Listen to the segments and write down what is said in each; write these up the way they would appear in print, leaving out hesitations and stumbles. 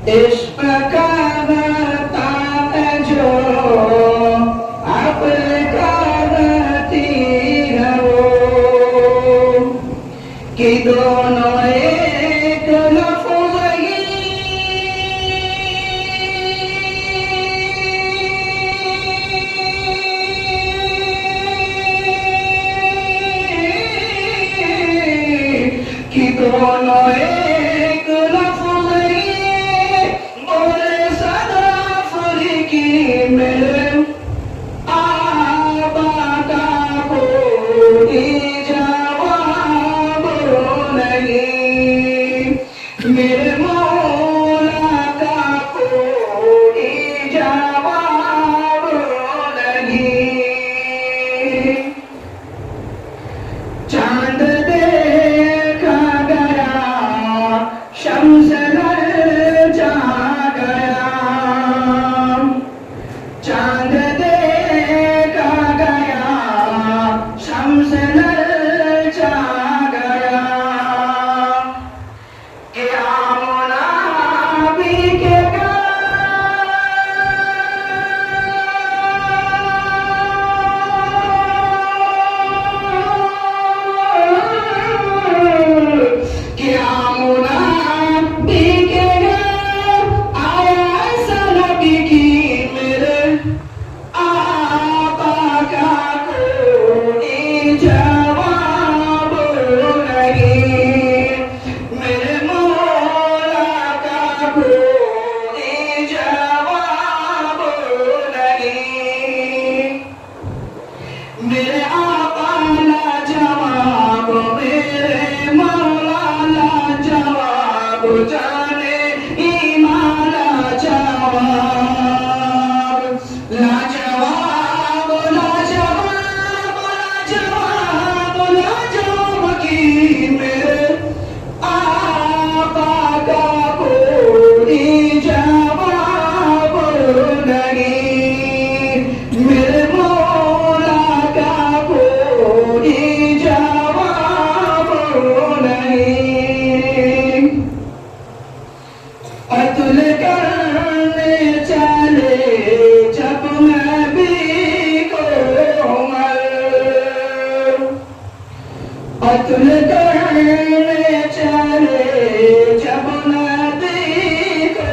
इश्क का बता जो अक्ल का तीर हो कि दोनों एक लफ्ज़ कि दोनों एक लफ्ज़ बोले सदा फरीकी मेरे आबा का कोई जवाब नहीं, मेरे मौला का कोई जवाब नहीं। चांद देखा गया शम्स ललचा गया, चांद देखा गया शम्स ललचा गया। क्या मुनाफिक का क्या मुनाफिक आया सनबी की मेरे आका का कोई जवाब नहीं, मेरे मौला का कोई जवाब नहीं। मेरे आका ला जवाब, मेरे मौला ला जवाब, जाने ईमान ला जवाब, ला जवाब, ला जवाब, ला जवाब, ला जवाब की मेरे आका का कोई जवाब नहीं, मेरे मौला का कोई जवाब नहीं। अतुल करने चले जब नबी को उमर, अतुल करने चले जब नबी को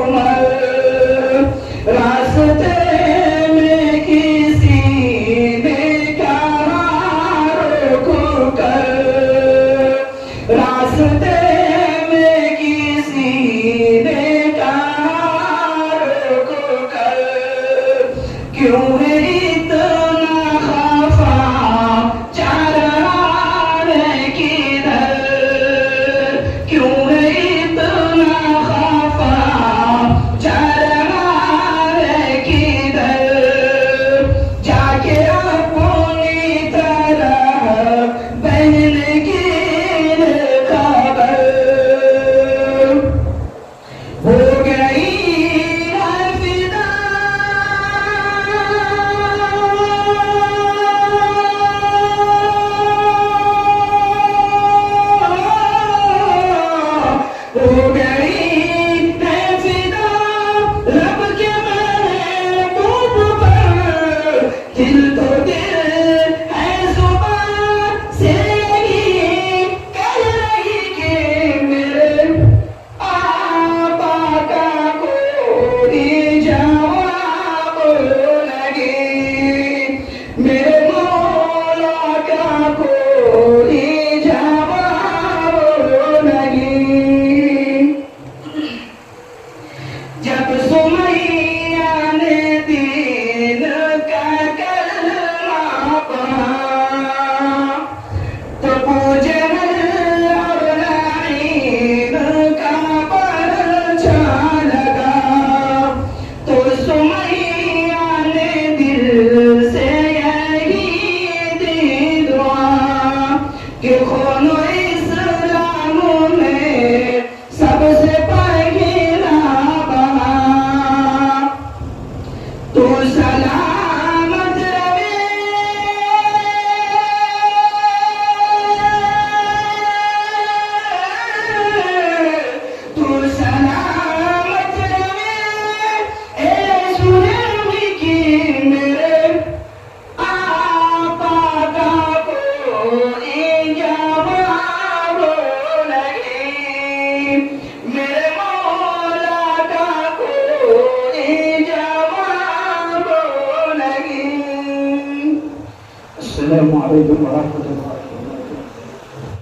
उमर, रास्ते में किसी ने कहा रोक कर, रास्ते में किसी ने कहा रोक कर, क्यों है इतना खफा चल रहा है किधर, क्यों है इतना खफा चल रहा है किधर, जाके अपनी तरफ बहन की खबर हो गई है फिदा, السلام عليكم ورحمة الله.